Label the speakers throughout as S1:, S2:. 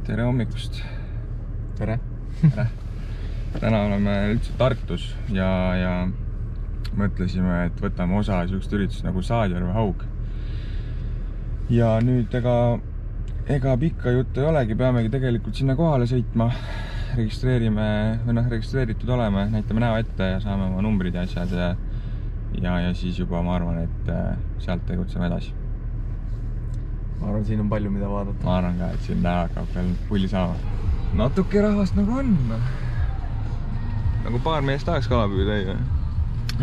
S1: Tere hommikust!
S2: Tere!
S1: Tere! Täna oleme üldse Tartus ja mõtlesime, et võtame osa sellist üritust nagu Saadjärve Haug. Ja nüüd ega pikka juttu ei olegi, peamegi tegelikult sinna kohale sõitma. Registreeritud oleme, näitame näo ette ja saame oma numbrid ja asjad ja siis juba ma arvan, et sealt tegutseme edasi.
S2: Ma arvan, siin on palju mida vaadata.
S1: Ma arvan ka, et siin täna hakkab veel pulli saama. Natuke rahvast nagu on. Nagu paar meest tahaks kalapüüda, ei?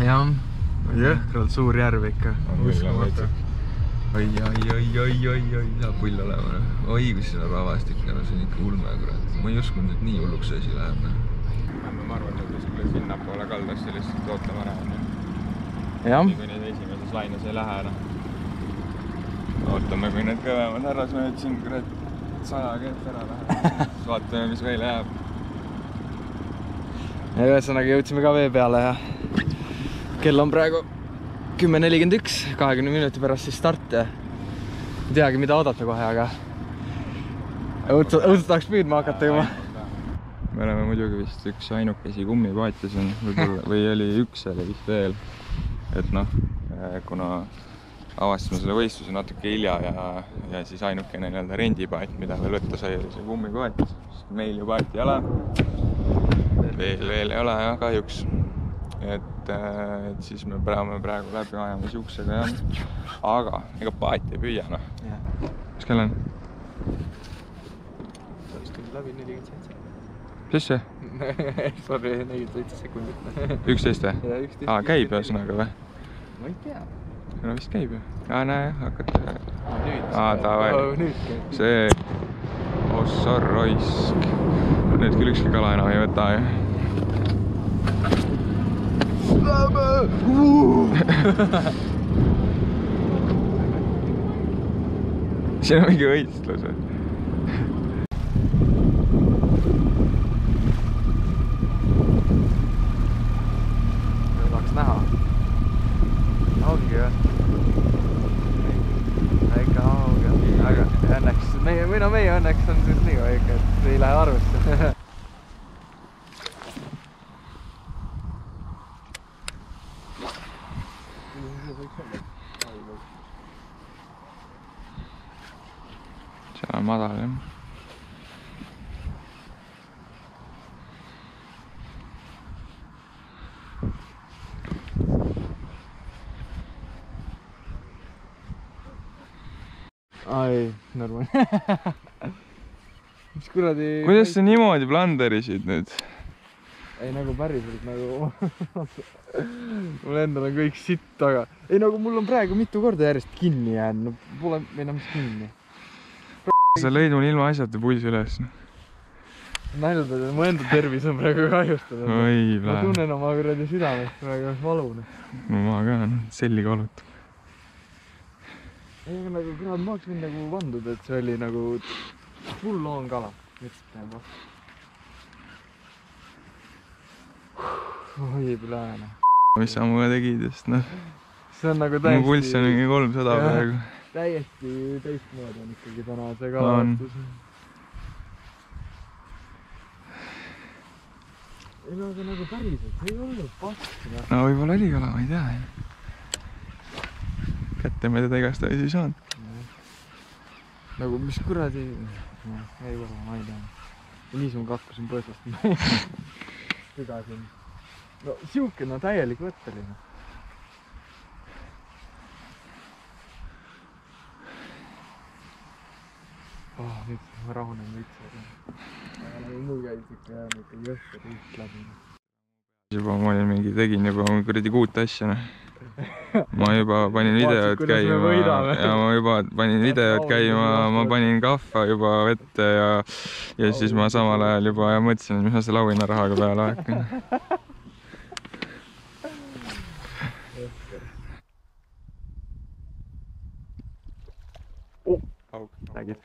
S2: Jah, jõhkralt suur järv ikka.
S1: Uskumata. Oi, saab pull olema. Oi, kus siin on rahvast ikka, see on ikka ulme, kurat. Ma ei uskunud, et nii hulluks see asi läheb. Ma arvan, et kuskile sinnapoole kaldasse lihtsalt ootame ära.
S2: Jah.
S1: Nii kui need esimeses laines ei lähe. Ootame, kui need kõvemad härrasmehed siin 100 keelt ära läheb. Vaatame, mis veel jääb.
S2: Ja ühesõnaga jõudsime ka vee peale ja kell on praegu 10:41, 20 minuti pärast siis start ja ei teagi, mida oodata kohe, aga õudselt tahaks püüdma hakata juba.
S1: Me oleme muidugi vist üks ainukesi kummipaati siin, või oli üks jälle vist veel. Et noh, kuna avastasime selle võistluse natuke hilja ja siis ainukene rendipaat, mida veel võtta sai, oli see kummipaat. Meil ju paati ei ole. Veel ei ole jah, kahjuks. Et siis me peame praegu läbi ajama siuksega jah. Aga ega paati ei püüa, noh. Mis kell on?
S2: Läbi 47.
S1: Mis see?
S2: Sorry, 47 sekundit.
S1: 11 või? Käib ühesõnaga või?
S2: Ma ei tea.
S1: No vist käib ju. Näe, hakata.
S2: Nüüd.
S1: Davai.
S2: Nüüd käib.
S1: See ossa roisk. Nüüd küll ükski kala enam ei võta ju. Siin on mingi võistlus või?
S2: Tahaks näha. Ongi jah. Väike auga. Aga õnneks, meie õnneks on siis nii väike, et ei lähe arvesse.
S1: Seal on madal jah.
S2: Ai, normaal. Mis kuradi...
S1: Kuidas sa niimoodi blunderisid nüüd?
S2: Ei, nagu päriselt, nagu... Mul endal on kõik sitt taga. Ei, nagu mul on praegu mitu korda järjest kinni jäänud. No pole enam mis kinni.
S1: Sa lõid mul ilma asjata pulsi üles.
S2: Näljad, mu enda tervis on praegu kahjustatud.
S1: Oi,
S2: ma tunnen oma kuradi südamest praegu valune.
S1: No ma ka, selliga valutab.
S2: Ei, aga nagu kurat, ma oleks mind nagu vandud, et see oli nagu full loon kala. Oi, plääne.
S1: Mis sa mulle tegid, sest noh.
S2: See on nagu täiesti...
S1: Mu pulss on mingi 300 praegu.
S2: Täiesti teistmoodi on ikkagi täna see kalavastus. Ei, aga nagu päriselt, see ei olnud pask.
S1: No võib-olla oli kala, ma ei tea. Kätte me teda igast täis ei saanud.
S2: Nagu mis kuradi... Ei ole, ma ei tea. Ja nii sun kakkusin põõsast. Sügasin. No siuke, no täielik võtteline. Nüüd ma rahunen võitsa. Aga nagu mul käis ikka jäänud ikka jõhka kõik läbi.
S1: Juba ma olin mingi, tegin juba kuradi 6 asja. Ma juba panin videod käima ja ma juba panin videod käima, ma panin kahva juba vette ja siis ma samal ajal juba mõtlesin, mis ma selle auhinnarahaga peale hakkan. Nägid?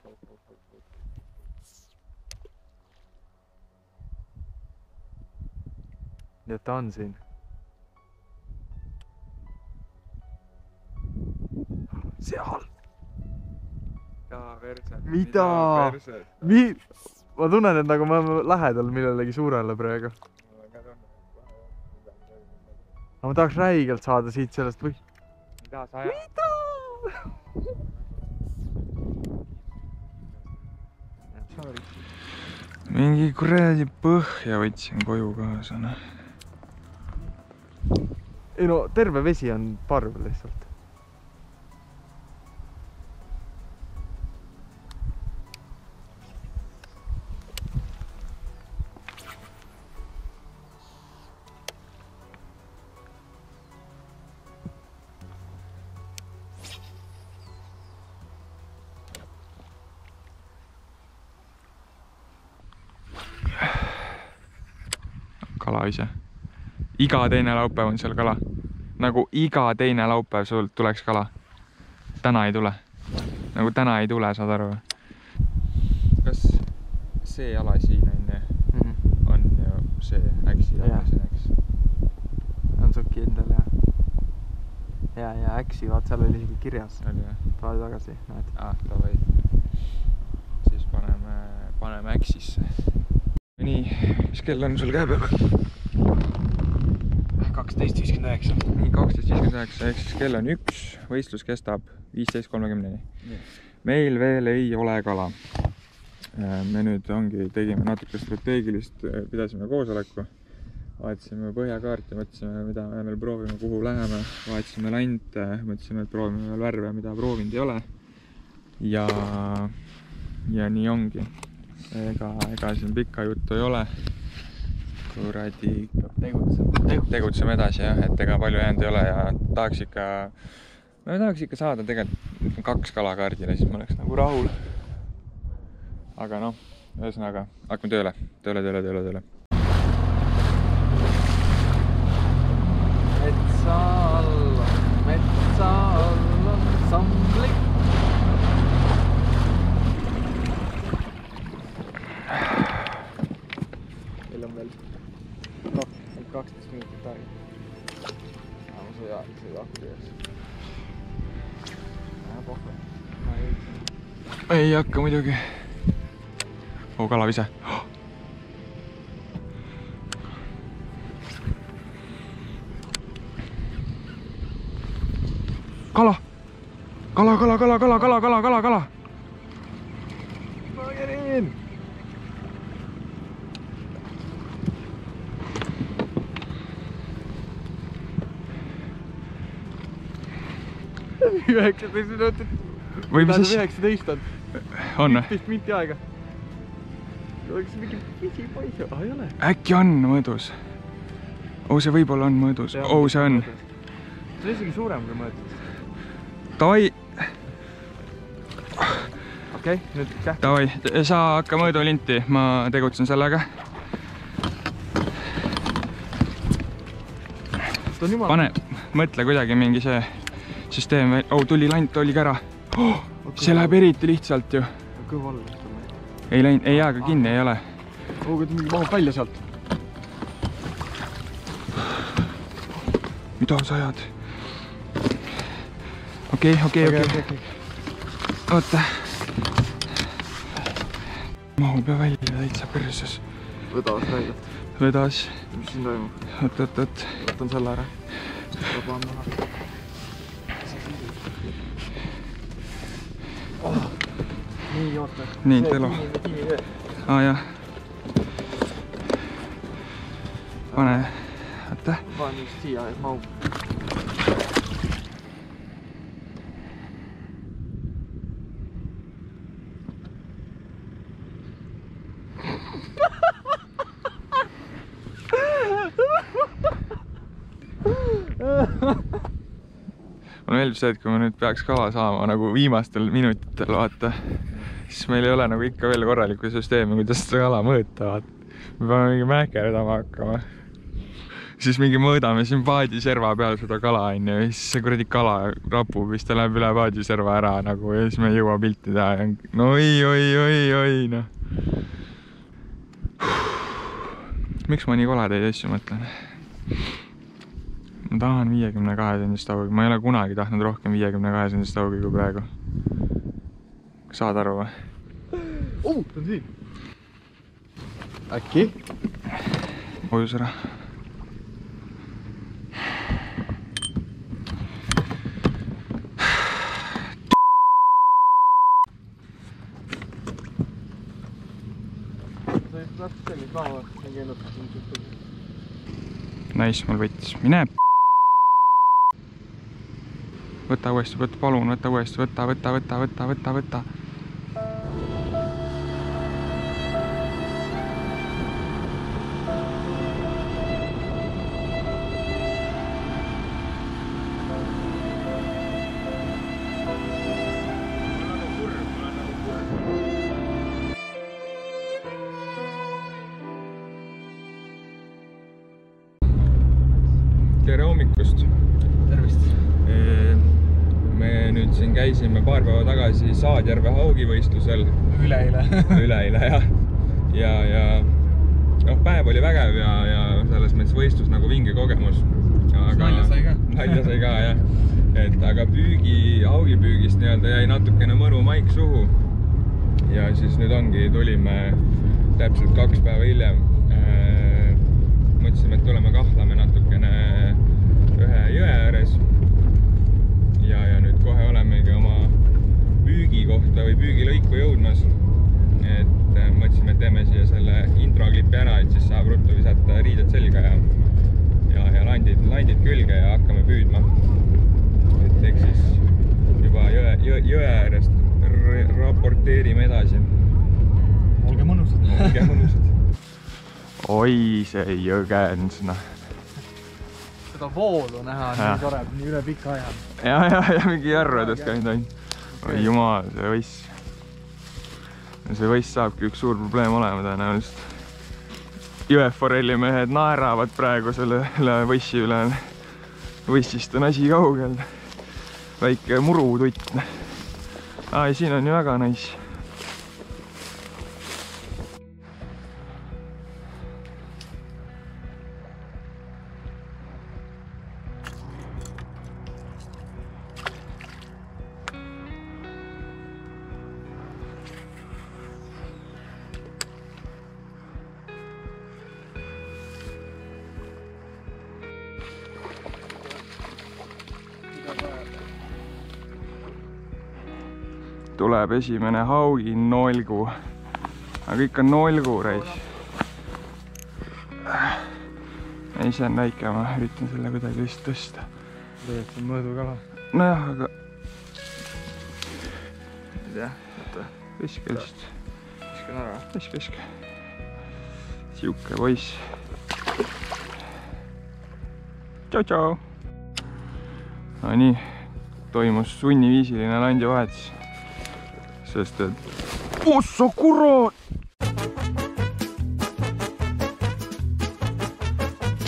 S2: Nii et ta on siin. Seal!
S1: Jaa, versel.
S2: Mida? Ma tunnen, et nagu me oleme lähedal millelegi suurele praegu. Aga ma tahaks räigelt saada siit sellest või...
S1: Mida sa ajad? Mingi kuradi põhja võtsin koju kaasa, noh.
S2: Ei no, terve vesi on parv lihtsalt.
S1: Kala ise. Iga teine laupäev on seal kala. Nagu iga teine laupäev sul tuleks kala. Täna ei tule. Nagu täna ei tule, saad aru? Kas see ala siin on ju see äksi ala siin, eks?
S2: On sul kindel, jah. Ja äksi, vaat seal oli isegi kirjas.
S1: Oli jah?
S2: Vaali tagasi, näed.
S1: Davai. Siis paneme äksisse. Nii, mis kell on sul käe peal?
S2: 12.59.
S1: Nii, 12.59, ehk siis kell on 1, võistlus kestab 15.30. Meil veel ei ole kala. Me nüüd tegime natuke strateegilist, pidasime koosoleku. Vaatasime põhjakaarti, mõtlesime, mida me veel proovime, kuhu läheme. Vaatasime lante, mõtlesime, et proovime veel värve, mida proovinud ei ole. Ja nii ongi. Ega siin pikka juttu ei ole. Kuradi tegutseme edasi, jah, et ega palju jäänud ei ole ja tahaks ikka saada tegelikult 2 kala kaardile, siis ma oleks nagu rahul. Aga noh, ühesõnaga, hakkame tööle.
S2: Metsa alla, samblik. Meil on veel 12 minutit aega. Ma sõidan ees.
S1: Ei hakka muidugi. Kalavise. Kala!
S2: Ma järin!
S1: Või mis siis?
S2: 19 on.
S1: On?
S2: 15 minti aega. Oleks mingi pisipois. Ei ole.
S1: Äkki on mõõdus? See võib-olla on mõõdus. See on.
S2: See on isegi suurem kui mõõdus.
S1: Davai!
S2: Okei, nüüd käht.
S1: Davai, sa hakka mõõdulinti, ma tegutsen sellega. Pane, mõtle kuidagi mingi see süsteem. Tuli lant, oli kära. See läheb eriti lihtsalt ju.
S2: Kõva alla.
S1: Ei läinud, ei jääga kinni ei ole.
S2: Kui mingi mahub välja sealt.
S1: Mida sa ajad? Okei. Oota. Mahub ja välja täitsa perses.
S2: Vedas räigelt.
S1: Vedas.
S2: Mis siin toimub?
S1: Oot.
S2: Võtan selle ära. Võtan maha. Nii, oota.
S1: Nii, telo. Jah. Pane. Oota.
S2: Pane just siia, et mahub.
S1: Mulle meeldib see, et kui ma nüüd peaks kala saama nagu viimastel minutitel, vaata, siis meil ei ole nagu ikka veel korralikku süsteemi, kuidas seda kala mõõta, vaata. Me peame mingi mäkerdama hakkama. Siis mingi mõõdame siin paadiserva peal seda kala, on ju, ja siis see kuradi kala rapub, siis ta läheb üle paadiserva ära nagu, ja siis me ei jõua pilti teha. No oi, noh. Miks ma nii koledaid asju mõtlen? Ma tahan 52 sendist augi. Ma ei ole kunagi tahtnud rohkem 52 sendist augi kui praegu. Saad aru või?
S2: ta on siin. Äkki?
S1: Ojus ära.
S2: Sa ei läks sellist laava, mingi ennustus.
S1: Nice, mul võttis. Mine võta uuesti, võta, palun, võta uuesti, võta. Tere hommikust!
S2: Tervist!
S1: Me nüüd siin käisime paar päeva tagasi Saadjärve haugivõistlusel. Üleeile, jah. Ja noh, päev oli vägev ja selles mõttes võistlus nagu vinge kogemus.
S2: Nalja sai ka.
S1: Nalja sai ka, jah. Aga haugipüügist jäi natukene mõru maik suhu. Ja siis nüüd tulime täpselt 2 päeva hiljem. Mõtlesime, et tuleme kahlame natukene ühe jõe ääres ja nüüd kohe olemegi oma püügi kohta või püügilõiku jõudmas. Mõtlesime, et teeme siia selle introklipi ära, et siis saab ruttu visata riided selga ja landid külge ja hakkame püüdma. Eks siis juba jõe äärest raporteerime edasi.
S2: Olge mõnusad.
S1: Oi, see jõgens, noh.
S2: Seda voolu näha on nii tore, nii üle pika aja.
S1: Ja mingi järvedest käinud ainult. Oi jumal, see võiss. See võiss saabki üks suur probleem olema tõenäoliselt. Jõeforelli mehed naeravad praegu selle võissi üle. Võissist on asi kaugel. Väike murututt. Ai, siin on ju väga nice. Tuleb esimene haugi nolgu. Aga kõik on nolgu, reis. Ei, see on väike, ma üritan selle kuidagi vist tõsta.
S2: Tegelikult on mõõdu kala.
S1: Nojah, aga... Viske lihtsalt.
S2: Viskan ära.
S1: Viske. Siuke poiss. Tšau. No nii, toimus sunniviisiline landivahetus. Sest et... Ossa kurat!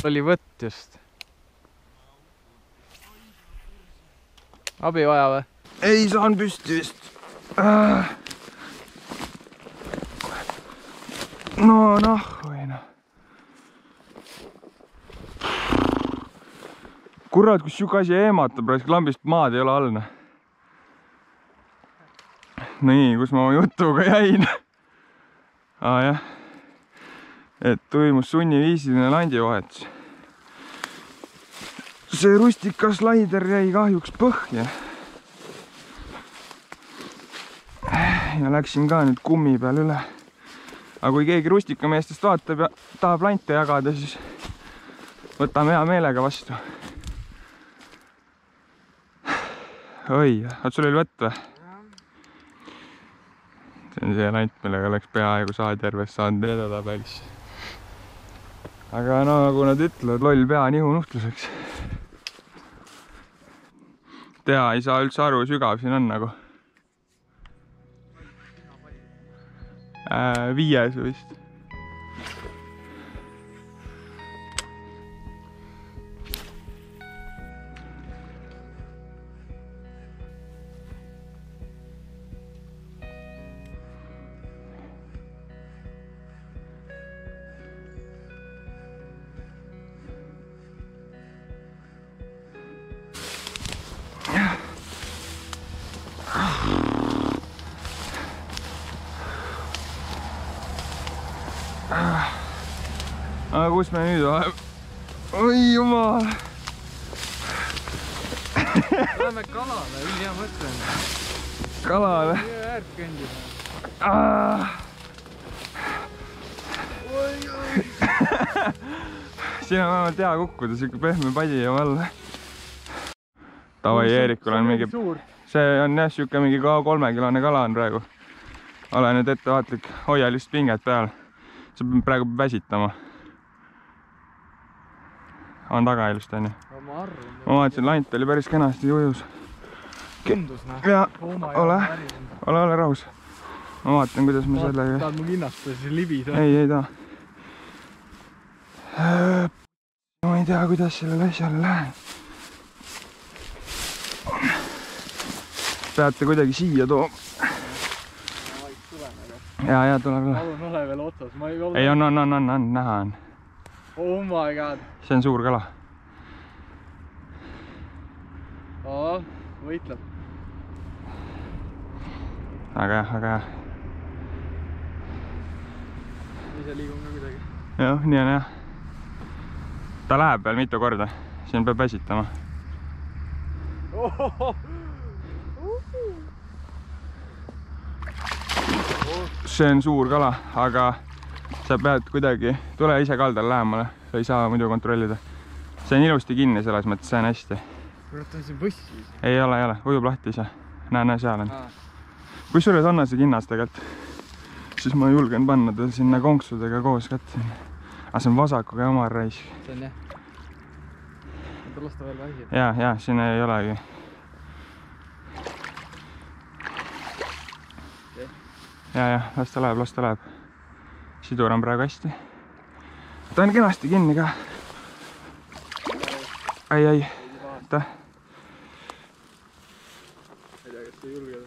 S2: Oli võtt just. Abi vaja või?
S1: Ei saan püsti vist. No või noh. Kurat, kus siuke asi eematab, raisk lambist maad ei ole all. Nii, kus ma oma jutuga jäin. Jah. Et toimus sunniviisiline landivahetus. See rustikas laider jäi kahjuks põhja. Ja läksin ka nüüd kummi peal üle. Aga kui keegi rustikameestest vaatab ja tahab lante jagada, siis võtame hea meelega vastu. Oi, sul oli võtt või? See on see lant, millega oleks peaaegu Saadjärves saanud edetabelis. Aga no, nagu nad ütlevad, loll pea nihu nuhtluseks. Ei saa üldse aru, sügav siin on nagu. 5 vist. aga kus me nüüd oleme? Oi jumal!
S2: Läheme kalale, hea mõte on.
S1: Kalale?
S2: Jõe äärt kõndime.
S1: Siin on vähemalt hea kukkuda, siuke pehme padi ja all. Tavai Eerikul on mingi... See on jah, siuke mingi 3-kilone kala on praegu. Ole nüüd ettevaatlik, hoia lihtsalt pinget peal. See peab praegu väsitama. On taga ilusti, on ju?
S2: Ma arvan.
S1: Ma vaatasin, lant oli päris kenasti ujus.
S2: Tundus, näh.
S1: Ja, ole rahus. Ma vaatan, kuidas me sellega...
S2: Tahad mu linnasta siis libida?
S1: Ei taha. Ma ei tea, kuidas sellele asjale lähen. Peate kuidagi siia tooma. Ja, tuleb.
S2: Palun ole veel otsas.
S1: Ei, on, näha on.
S2: Oh my god.
S1: See on suur kala.
S2: Võitleb.
S1: Aga jah.
S2: Ise liigum ka kuidagi.
S1: Jah, nii on jah. Ta läheb veel mitu korda. Siin peab väsitama. See on suur kala, aga sa pead kuidagi... Tule ise kaldale lähemale. Sa ei saa muidu kontrollida. See on ilusti kinni selles mõttes, see on hästi.
S2: Kurat on siin võssi.
S1: Ei ole. Ujub lahti ise. Näe, seal on. Kui suures on see kinnas tegelikult, siis ma julgen panna ta sinna konksudega koos kätte. Aga see on vasakuga ja oma raisk.
S2: See on jah. Võtta lasta veel vähi.
S1: Ja, siin ei olegi. Ja, las ta läheb. Sidur on praegu hästi. Ta on kenasti kinni ka. Ai.
S2: Ei tea, kas ta julgeda.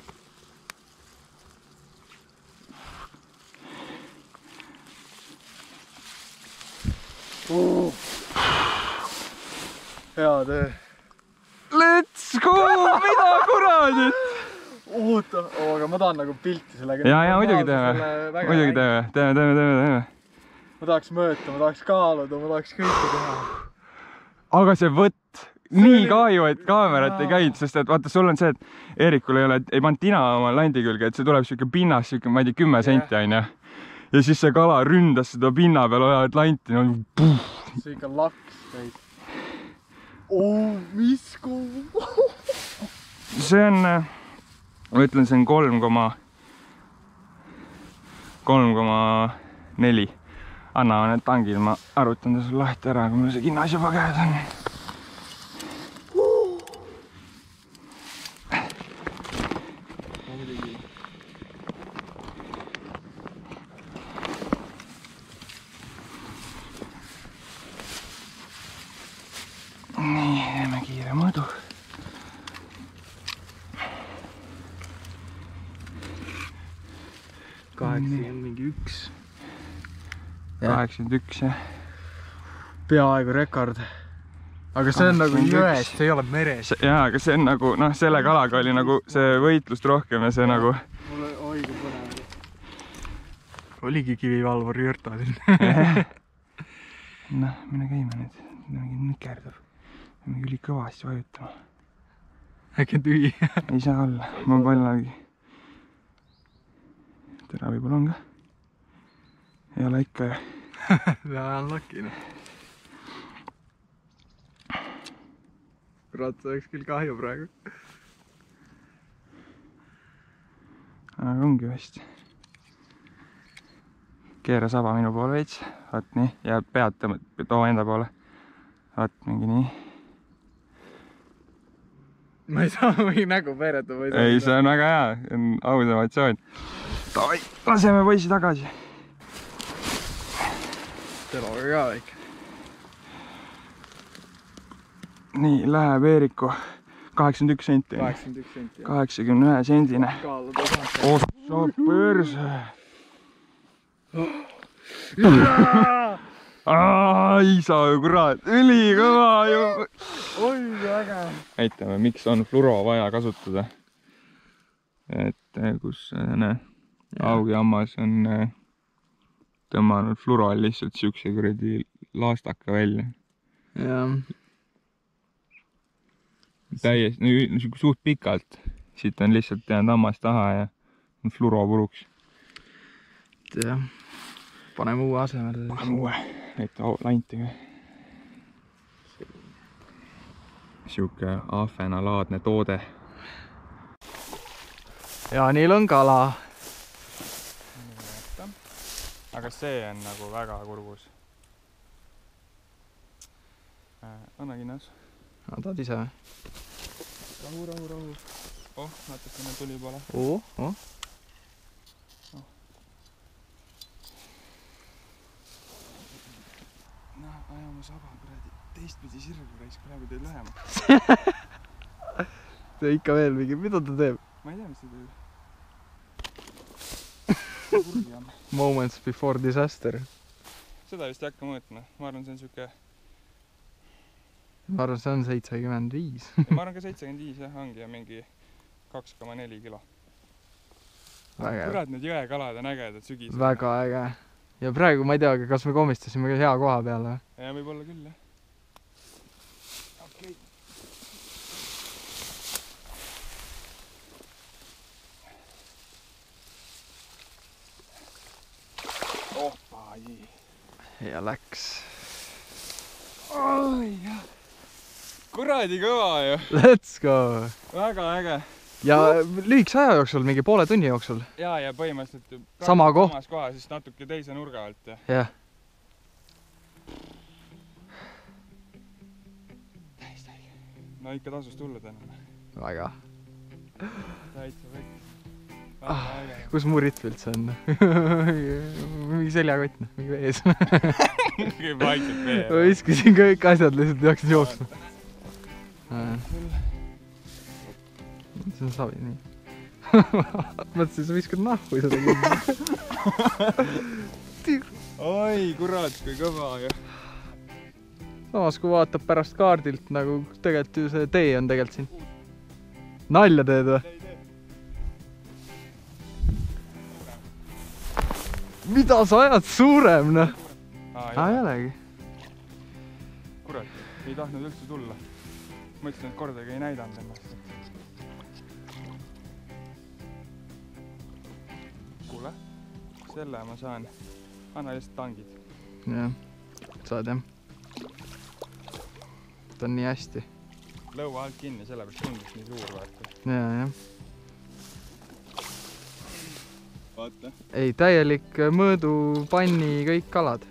S2: Hea töö.
S1: Let's go! Mida kuradit?
S2: Oota, aga ma tahan nagu pilti sellega.
S1: Ja, muidugi teeme. Teeme.
S2: Ma tahaks mõõta, ma tahaks kaaluda, ma tahaks kõike teha.
S1: Aga see võtt, nii kahju, et kaamerat ei käinud, sest et vaata, sul on see, et Eerikul ei pannud tina oma landi külge, et see tuleb siuke pinnas, siuke, ma ei tea, 10 senti on ja. Ja siis see kala ründas seda pinna peal olevat lanti, no puh.
S2: See ikka laks käib. Mis kuu?
S1: See on, ma ütlen, see on 3,4. Anna need tangid, ma arvutan ta sul lahti ära, kui mul see kinnas juba käes on. Nii, teeme kiire mõõdu.
S2: Mingi 1.
S1: 81, jah.
S2: Peaaegu rekord. Aga see on nagu jões, see ei ole meres.
S1: Jaa, aga see on nagu, noh, selle kalaga oli nagu see võitlust rohkem ja see nagu...
S2: Mulle oigu põnev. Oligi kivivalvur jõrta siin.
S1: Noh, mine käime nüüd. Mingi nikerdab. Mingi üli kõvasti vajutama.
S2: Äkki on tühi.
S1: Ei saa olla, ma pallagi. Tera võib-olla on ka. Ei ole ikka ja.
S2: Ja on lakine. Kurat, see oleks küll kahju praegu.
S1: Aga ongi hästi. Keera saba minu poole veits. Vaat nii. Ja pead too enda poole. Vaat mingi nii.
S2: Ma ei saa mingi nägu peereta.
S1: Ei, see on väga hea. Aus emotsioon. Davai, laseme poisi tagasi.
S2: Teloga ka väike.
S1: Nii, läheb Eeriku 81 senti.
S2: 81 senti.
S1: 81 sendine. Ossa pörse. Isa kurat, ülikõva ju.
S2: Oi, väga.
S1: Näitame, miks on fluoro vaja kasutada. Et kus näe, augihammas on tõmmanud fluroal lihtsalt siukse kuradi laastaka välja.
S2: jah.
S1: täiesti, suht pikalt. Siit on lihtsalt jäänud hammas taha ja on fluro puruks.
S2: jah. Paneme uue asemele.
S1: Paneme uue, et lanti ka. Siuke ahvenalaadne toode.
S2: ja neil on kala.
S1: Aga see on nagu väga kurgus. Anna kinnas.
S2: Tahad ise või?
S1: Rahu. Oh, natukene tuli pole.
S2: Oh.
S1: Ajame saba, kuradi. Teistpidi sirgu raisk, praegu teed lähema.
S2: See ikka veel mingi, mida ta teeb?
S1: Ma ei tea, mis ta teeb.
S2: Moments before disaster.
S1: Seda vist ei hakka mõõtma. Ma arvan, see on siuke...
S2: Ma arvan, see on 75.
S1: Ma arvan ka 75 jah, ongi ja mingi 2,4 kilo. Kurat, need jõekalad on ägedad sügis.
S2: Väga äge. Ja praegu ma ei tea, kas me komistasime ka hea koha peale.
S1: Ja võib-olla küll, jah. Okei. Opa, jee.
S2: Ja läks.
S1: Oi, jah. Kuradi kõva ju.
S2: Let's go.
S1: Väga äge.
S2: Ja lühikse aja jooksul, mingi poole tunni jooksul.
S1: Ja põhimõtteliselt
S2: samas
S1: kohas, siis natuke teise nurga alt.
S2: Jah.
S1: Täiesti äge. No ikka tasus tulla täna.
S2: Väga.
S1: Täitsa võiks.
S2: Kus mu ritv üldse on? Mingi seljakott, mingi vees.
S1: Mingi vaikselt vee.
S2: Ma viskasin kõik asjad, lihtsalt jooksin jooksma. See on savi, nii. Mõtlesin, sa viskad nahku seda kinni.
S1: Oi, kurat, kui kõva ju.
S2: Samas, kui vaatab pärast kaardilt, nagu tegelikult ju see tee on tegelikult siin. Nalja teed või? Mida sa ajad suurem, noh? Jällegi.
S1: Kurat, ei tahtnud üldse tulla. Mõtlesin, et kordagi ei näidanud ennast. Kuule, selle ma saan. Anna lihtsalt tangid.
S2: Jah, saad jah. Ta on nii hästi.
S1: Lõua alt kinni, sellepärast tundus nii suur vaata.
S2: Jah.
S1: Vaata.
S2: Ei, täielik mõõdu, panni, kõik kalad.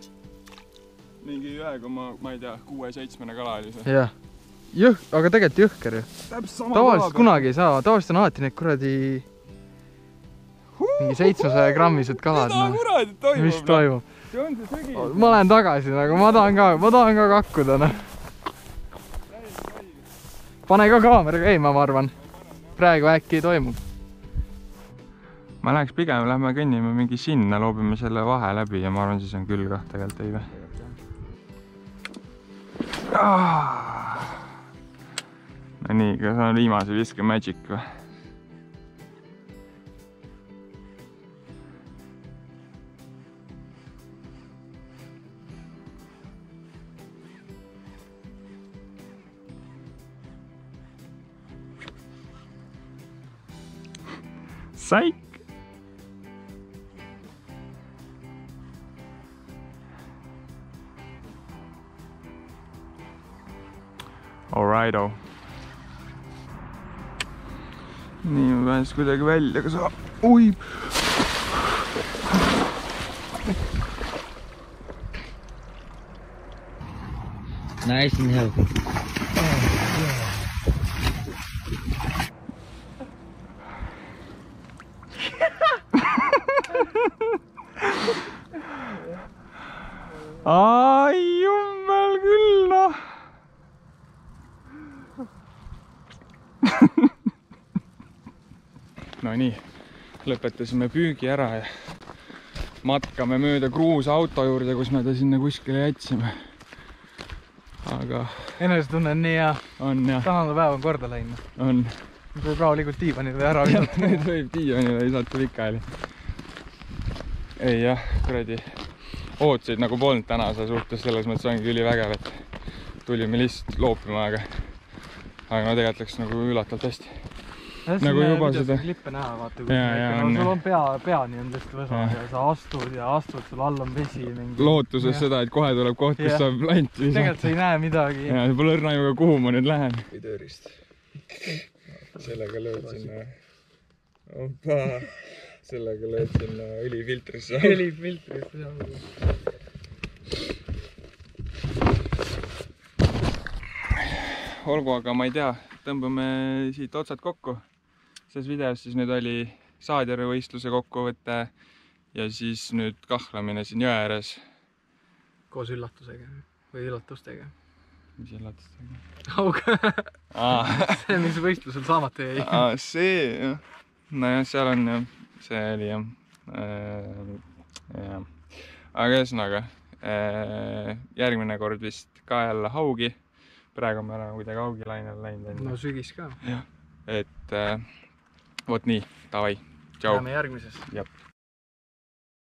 S1: Mingi 1, ma ei tea, 6-7 kala oli see.
S2: Jah. Aga tegelikult jõhker ju. Tavaliselt kunagi ei saa. Tavaliselt on alati need kuradi mingi 700 grammised kalad.
S1: Mida kuradi toimub?
S2: Mis toimub?
S1: See on see sügi.
S2: Ma lähen tagasi, nagu ma tahan ka kakkuda. Pane ka kaamera käima, ma arvan. Praegu äkki toimub. Ma läheks pigem, lähme kõnnime mingi sinna, loobime selle vahe läbi ja ma arvan, siis on küll kah tegelikult õige. No nii, kas on viimase viske magic või? Saik! Alrighto. Nii, ma pean siis kuidagi välja ka saa... Oi!
S3: Nice and healthy.
S2: Ai, jummel küll, noh! No nii, lõpetasime püügi ära ja matkame mööda Kruusa auto juurde, kus me ta sinna kuskile jätsime. Aga... Enesetunne on nii hea. On jah. Tänane päev on korda läinud. On. Nüüd võib rahulikult diivanile ära visata. Nüüd võib diivanile visata pikali. Ei jah, kuradi. ootuseid nagu polnud tänase suhtes, selles mõttes ongi ülivägev, et tulime lihtsalt loopima, aga no tegelikult läks nagu üllatavalt hästi. Nagu juba seda
S4: klippe näha, vaata,
S2: kui
S4: sul on peani on tõesti võsa ja sa astud, sul all on vesi mingi.
S2: Lootuses seda, et kohe tuleb koht, kus saab lanti visata.
S4: Tegelikult sa ei näe midagi.
S2: Ja see pole õrna ju ka, kuhu ma nüüd lähen.
S1: Tööriist. Sellega lööd sinna... Opa! Sellega lööd sinna õlifiltrisse.
S4: Õlifiltrisse, jah.
S2: Olgu, aga ma ei tea, tõmbame siit otsad kokku. Selles videos siis nüüd oli saadjärvevõistluse kokkuvõte ja siis nüüd kahlamine siin jõe ääres.
S4: Koos üllatusega või üllatustega.
S2: Mis üllatustega?
S4: Auga. See, mis võistlusel saamata jäi.
S2: See, jah. Nojah, seal on jah. See oli jah. Aga ühesõnaga, järgmine kord vist ka jälle haugi. Praegu me oleme kuidagi haugilainele läinud.
S4: No sügis ka.
S2: Et vot nii, davai, tšau.
S4: Näeme järgmises.
S2: Jep.